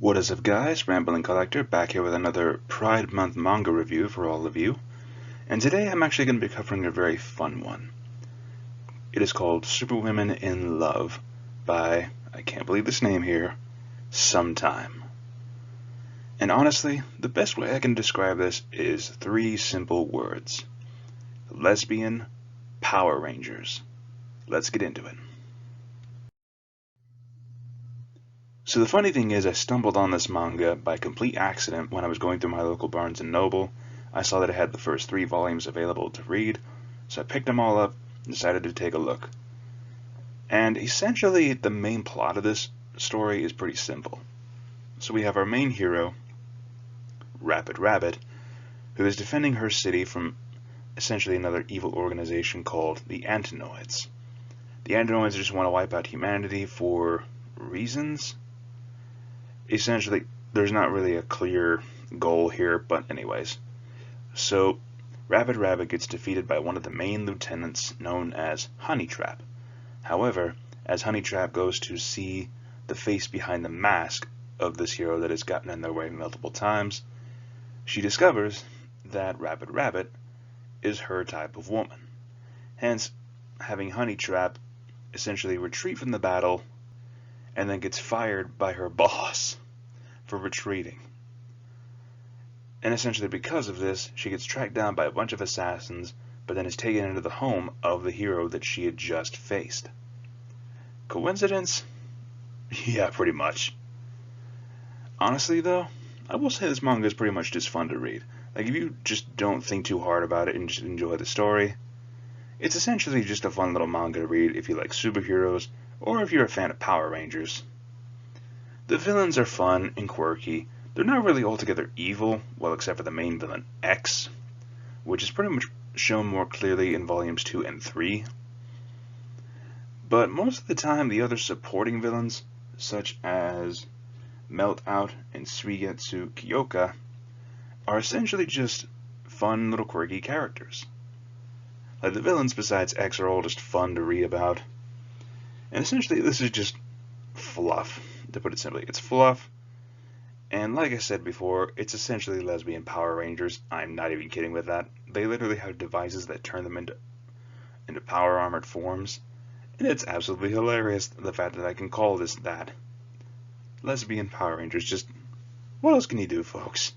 What is up, guys? Rambling Collector back here with another Pride Month manga review for all of you. And today I'm actually going to be covering a very fun one. It is called Superwomen in Love by, I can't believe this name here, Sometime. And honestly, the best way I can describe this is three simple words. Lesbian Power Rangers. Let's get into it. So the funny thing is, I stumbled on this manga by complete accident when I was going through my local Barnes & Noble. I saw that it had the first 3 volumes available to read, so I picked them all up and decided to take a look. And essentially, the main plot of this story is pretty simple. So we have our main hero, Rapid Rabbit, who is defending her city from essentially another evil organization called the Antinoids. The Antinoids just want to wipe out humanity for reasons. Essentially, there's not really a clear goal here, but anyways. So, Rapid Rabbit gets defeated by one of the main lieutenants known as Honeytrap. However, as Honeytrap goes to see the face behind the mask of this hero that has gotten in their way multiple times, she discovers that Rapid Rabbit is her type of woman. Hence, having Honeytrap essentially retreat from the battle and then gets fired by her boss for retreating. And essentially because of this, she gets tracked down by a bunch of assassins, but then is taken into the home of the hero that she had just faced. Coincidence? Yeah, pretty much. Honestly though, I will say this manga is pretty much just fun to read. Like, if you just don't think too hard about it and just enjoy the story, it's essentially just a fun little manga to read if you like superheroes, or if you're a fan of Power Rangers. The villains are fun and quirky. They're not really altogether evil, well, except for the main villain, X, which is pretty much shown more clearly in volumes 2 and 3. But most of the time, the other supporting villains, such as Meltout and Suigetsu Kyoka, are essentially just fun little quirky characters. Like, the villains besides X are all just fun to read about. And essentially this is just fluff, to put it simply. It's fluff, and like I said before, it's essentially Lesbian Power Rangers. I'm not even kidding with that. They literally have devices that turn them into power armored forms, and it's absolutely hilarious, the fact that I can call this that. Lesbian Power Rangers, just what else can you do, folks?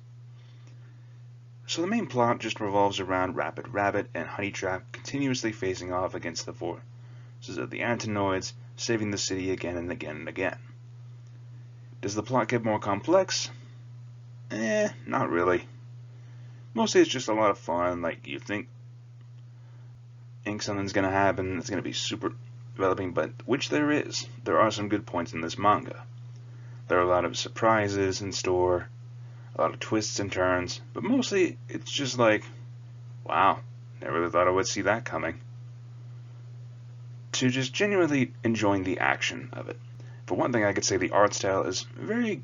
So the main plot just revolves around Rapid Rabbit and Honeytrap continuously facing off against the forces of the Antinoids, saving the city again and again and again. Does the plot get more complex? Not really. Mostly it's just a lot of fun. Like, you think something's gonna happen, it's gonna be super developing, but which there is. There are some good points in this manga. There are a lot of surprises in store, a lot of twists and turns, but mostly it's just like, wow, never really thought I would see that coming. To just genuinely enjoying the action of it. For one thing, I could say the art style is very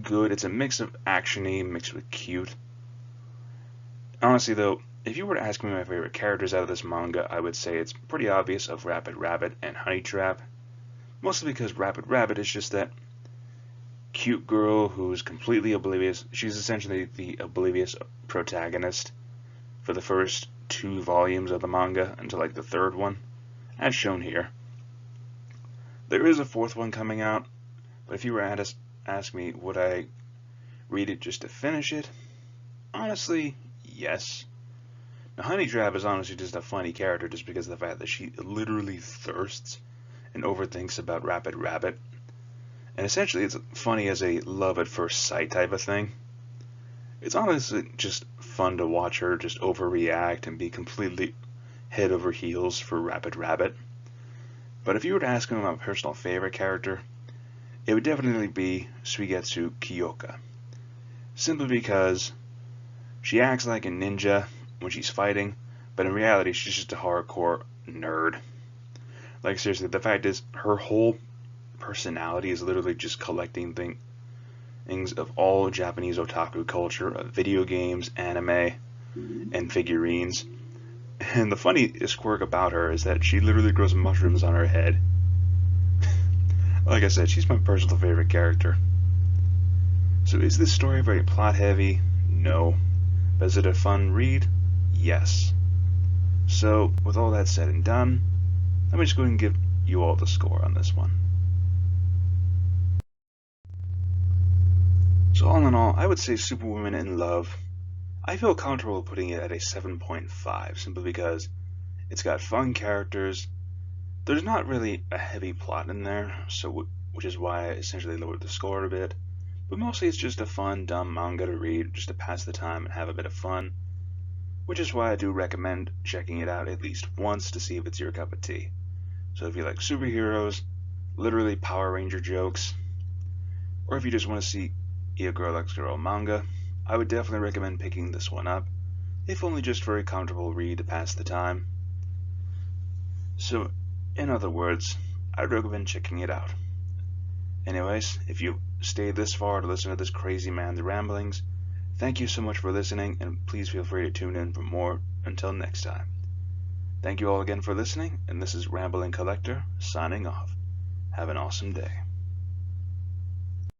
good. It's a mix of action-y mixed with cute. Honestly though, if you were to ask me my favorite characters out of this manga, I would say it's pretty obvious of Rapid Rabbit and Honeytrap. Mostly because Rapid Rabbit is just that cute girl who's completely oblivious. She's essentially the oblivious protagonist for the first 2 volumes of the manga until like the 3rd one, as shown here. There is a 4th one coming out, but if you were to ask me, would I read it just to finish it? Honestly, yes. Now, Honeytrap is honestly just a funny character just because of the fact that she literally thirsts and overthinks about Rapid Rabbit. And essentially, it's funny as a love at first sight type of thing. It's honestly just fun to watch her just overreact and be completely head over heels for Rapid Rabbit. But if you were to ask me my personal favorite character, it would definitely be Suigetsu Kyoka. Simply because she acts like a ninja when she's fighting, but in reality she's just a hardcore nerd. Like, seriously, the fact is, her whole personality is literally just collecting things of all Japanese otaku culture, of video games, anime, and figurines. And the funniest quirk about her is that she literally grows mushrooms on her head. Like I said, she's my personal favorite character. So is this story very plot heavy? No. But is it a fun read? Yes. So, with all that said and done, let me just go ahead and give you all the score on this one. So all in all, I would say Superwomen in Love. I feel comfortable putting it at a 7.5, simply because it's got fun characters. There's not really a heavy plot in there, which is why I essentially lowered the score a bit. But mostly it's just a fun, dumb manga to read, just to pass the time and have a bit of fun. Which is why I do recommend checking it out at least once to see if it's your cup of tea. So if you like superheroes, literally Power Ranger jokes, or if you just want to see a girl likes girl manga, I would definitely recommend picking this one up, if only just for a comfortable read to pass the time. So, in other words, I'd recommend checking it out. Anyways, if you've stayed this far to listen to this crazy man's ramblings, thank you so much for listening, and please feel free to tune in for more until next time. Thank you all again for listening, and this is Rambling Collector, signing off. Have an awesome day.